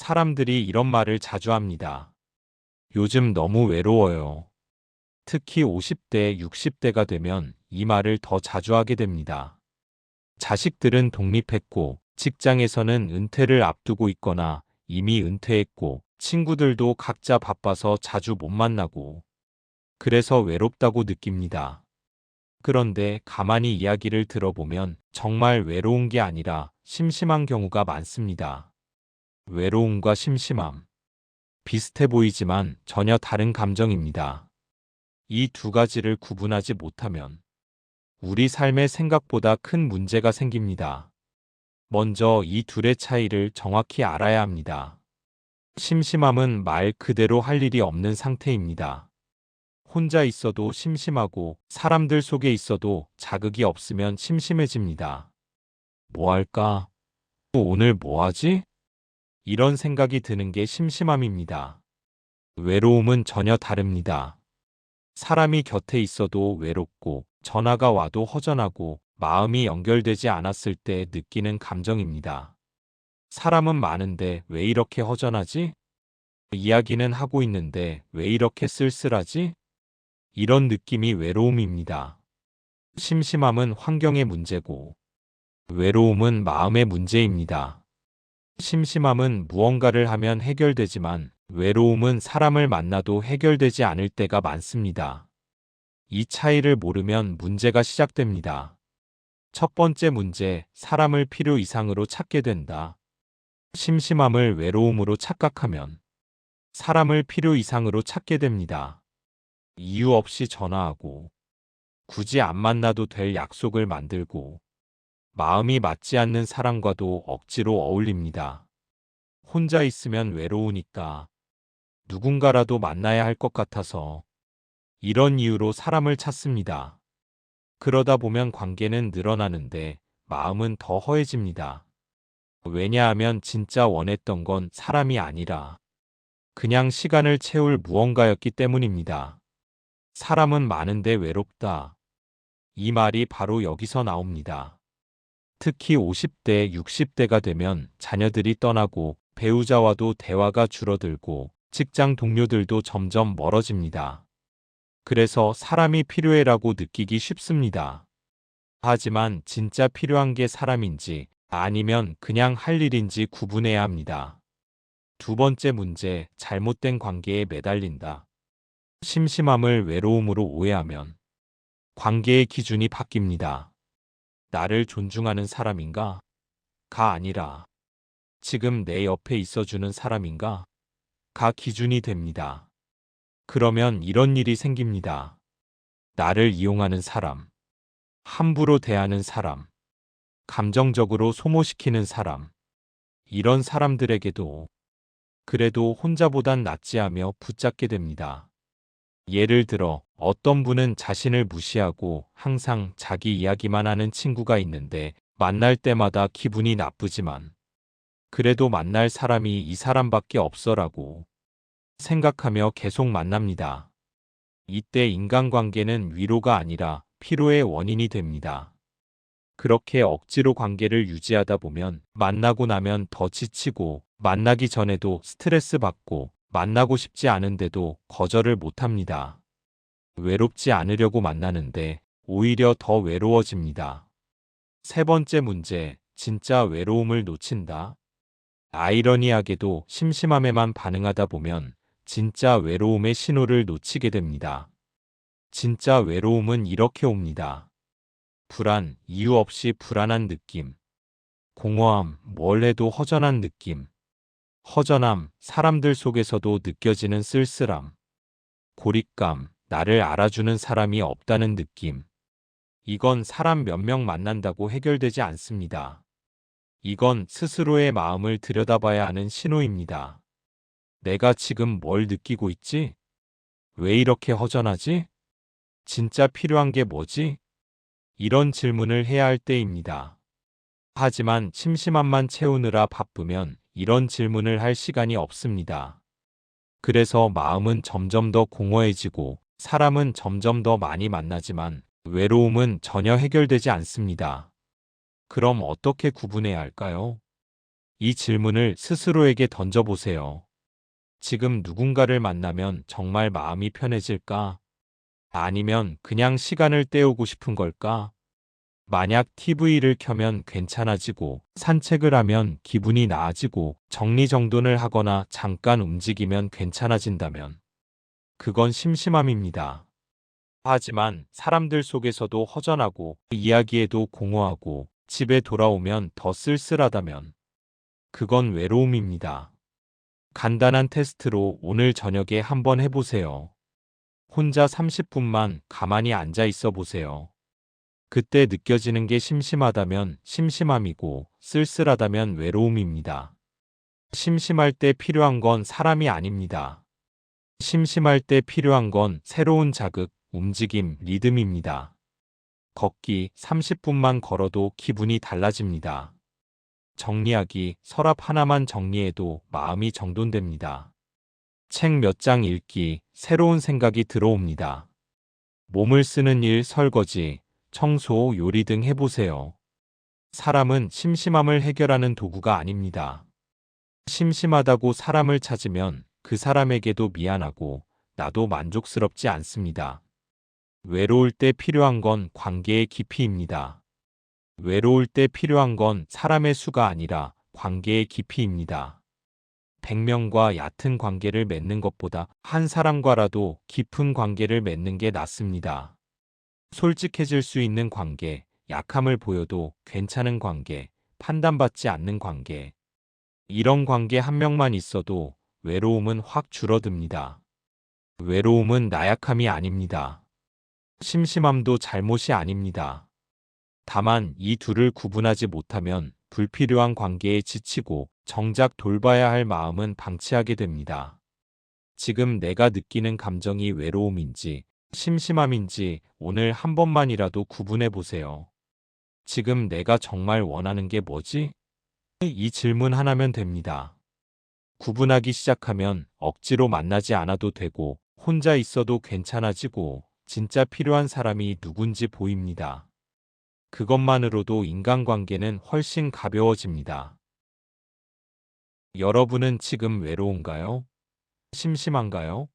사람들이 이런 말을 자주 합니다. 요즘 너무 외로워요. 특히 50대, 60대가 되면 이 말을 더 자주 하게 됩니다. 자식들은 독립했고, 직장에서는 은퇴를 앞두고 있거나 이미 은퇴했고, 친구들도 각자 바빠서 자주 못 만나고, 그래서 외롭다고 느낍니다. 그런데 가만히 이야기를 들어보면 정말 외로운 게 아니라 심심한 경우가 많습니다. 외로움과 심심함. 비슷해 보이지만 전혀 다른 감정입니다. 이 두 가지를 구분하지 못하면 우리 삶에 생각보다 큰 문제가 생깁니다. 먼저 이 둘의 차이를 정확히 알아야 합니다. 심심함은 말 그대로 할 일이 없는 상태입니다. 혼자 있어도 심심하고 사람들 속에 있어도 자극이 없으면 심심해집니다. 뭐 할까? 오늘 뭐 하지? 이런 생각이 드는 게 심심함입니다. 외로움은 전혀 다릅니다. 사람이 곁에 있어도 외롭고 전화가 와도 허전하고 마음이 연결되지 않았을 때 느끼는 감정입니다. 사람은 많은데 왜 이렇게 허전하지? 이야기는 하고 있는데 왜 이렇게 쓸쓸하지? 이런 느낌이 외로움입니다. 심심함은 환경의 문제고 외로움은 마음의 문제입니다. 심심함은 무언가를 하면 해결되지만 외로움은 사람을 만나도 해결되지 않을 때가 많습니다. 이 차이를 모르면 문제가 시작됩니다. 첫 번째 문제, 사람을 필요 이상으로 찾게 된다. 심심함을 외로움으로 착각하면 사람을 필요 이상으로 찾게 됩니다. 이유 없이 전화하고 굳이 안 만나도 될 약속을 만들고 마음이 맞지 않는 사람과도 억지로 어울립니다. 혼자 있으면 외로우니까 누군가라도 만나야 할 것 같아서 이런 이유로 사람을 찾습니다. 그러다 보면 관계는 늘어나는데 마음은 더 허해집니다. 왜냐하면 진짜 원했던 건 사람이 아니라 그냥 시간을 채울 무언가였기 때문입니다. 사람은 많은데 외롭다. 이 말이 바로 여기서 나옵니다. 특히 50대, 60대가 되면 자녀들이 떠나고 배우자와도 대화가 줄어들고 직장 동료들도 점점 멀어집니다. 그래서 사람이 필요해라고 느끼기 쉽습니다. 하지만 진짜 필요한 게 사람인지 아니면 그냥 할 일인지 구분해야 합니다. 두 번째 문제, 잘못된 관계에 매달린다. 심심함을 외로움으로 오해하면 관계의 기준이 바뀝니다. 나를 존중하는 사람인가? 가 아니라 지금 내 옆에 있어주는 사람인가? 가 기준이 됩니다. 그러면 이런 일이 생깁니다. 나를 이용하는 사람, 함부로 대하는 사람, 감정적으로 소모시키는 사람, 이런 사람들에게도 그래도 혼자보단 낫지 하며 붙잡게 됩니다. 예를 들어 어떤 분은 자신을 무시하고 항상 자기 이야기만 하는 친구가 있는데 만날 때마다 기분이 나쁘지만 그래도 만날 사람이 이 사람밖에 없어라고 생각하며 계속 만납니다. 이때 인간관계는 위로가 아니라 피로의 원인이 됩니다. 그렇게 억지로 관계를 유지하다 보면 만나고 나면 더 지치고 만나기 전에도 스트레스 받고 만나고 싶지 않은데도 거절을 못합니다. 외롭지 않으려고 만나는데 오히려 더 외로워집니다. 세 번째 문제, 진짜 외로움을 놓친다. 아이러니하게도 심심함에만 반응하다 보면 진짜 외로움의 신호를 놓치게 됩니다. 진짜 외로움은 이렇게 옵니다. 불안, 이유 없이 불안한 느낌. 공허함, 뭘 해도 허전한 느낌. 허전함, 사람들 속에서도 느껴지는 쓸쓸함. 고립감, 나를 알아주는 사람이 없다는 느낌. 이건 사람 몇 명 만난다고 해결되지 않습니다. 이건 스스로의 마음을 들여다봐야 하는 신호입니다. 내가 지금 뭘 느끼고 있지? 왜 이렇게 허전하지? 진짜 필요한 게 뭐지? 이런 질문을 해야 할 때입니다. 하지만 심심함만 채우느라 바쁘면 이런 질문을 할 시간이 없습니다. 그래서 마음은 점점 더 공허해지고 사람은 점점 더 많이 만나지만 외로움은 전혀 해결되지 않습니다. 그럼 어떻게 구분해야 할까요? 이 질문을 스스로에게 던져보세요. 지금 누군가를 만나면 정말 마음이 편해질까? 아니면 그냥 시간을 때우고 싶은 걸까? 만약 TV를 켜면 괜찮아지고, 산책을 하면 기분이 나아지고, 정리정돈을 하거나 잠깐 움직이면 괜찮아진다면, 그건 심심함입니다. 하지만 사람들 속에서도 허전하고, 이야기에도 공허하고, 집에 돌아오면 더 쓸쓸하다면, 그건 외로움입니다. 간단한 테스트로 오늘 저녁에 한번 해보세요. 혼자 30분만 가만히 앉아 있어 보세요. 그때 느껴지는 게 심심하다면 심심함이고 쓸쓸하다면 외로움입니다. 심심할 때 필요한 건 사람이 아닙니다. 심심할 때 필요한 건 새로운 자극, 움직임, 리듬입니다. 걷기 30분만 걸어도 기분이 달라집니다. 정리하기, 서랍 하나만 정리해도 마음이 정돈됩니다. 책 몇 장 읽기, 새로운 생각이 들어옵니다. 몸을 쓰는 일, 설거지, 청소, 요리 등 해보세요. 사람은 심심함을 해결하는 도구가 아닙니다. 심심하다고 사람을 찾으면 그 사람에게도 미안하고 나도 만족스럽지 않습니다. 외로울 때 필요한 건 관계의 깊이입니다. 외로울 때 필요한 건 사람의 수가 아니라 관계의 깊이입니다. 100명과 얕은 관계를 맺는 것보다 한 사람과라도 깊은 관계를 맺는 게 낫습니다. 솔직해질 수 있는 관계, 약함을 보여도 괜찮은 관계, 판단받지 않는 관계. 이런 관계 한 명만 있어도 외로움은 확 줄어듭니다. 외로움은 나약함이 아닙니다. 심심함도 잘못이 아닙니다. 다만 이 둘을 구분하지 못하면 불필요한 관계에 지치고 정작 돌봐야 할 마음은 방치하게 됩니다. 지금 내가 느끼는 감정이 외로움인지 심심함인지 오늘 한 번만이라도 구분해 보세요. 지금 내가 정말 원하는 게 뭐지? 이 질문 하나면 됩니다. 구분하기 시작하면 억지로 만나지 않아도 되고 혼자 있어도 괜찮아지고 진짜 필요한 사람이 누군지 보입니다. 그것만으로도 인간관계는 훨씬 가벼워집니다. 여러분은 지금 외로운가요? 심심한가요?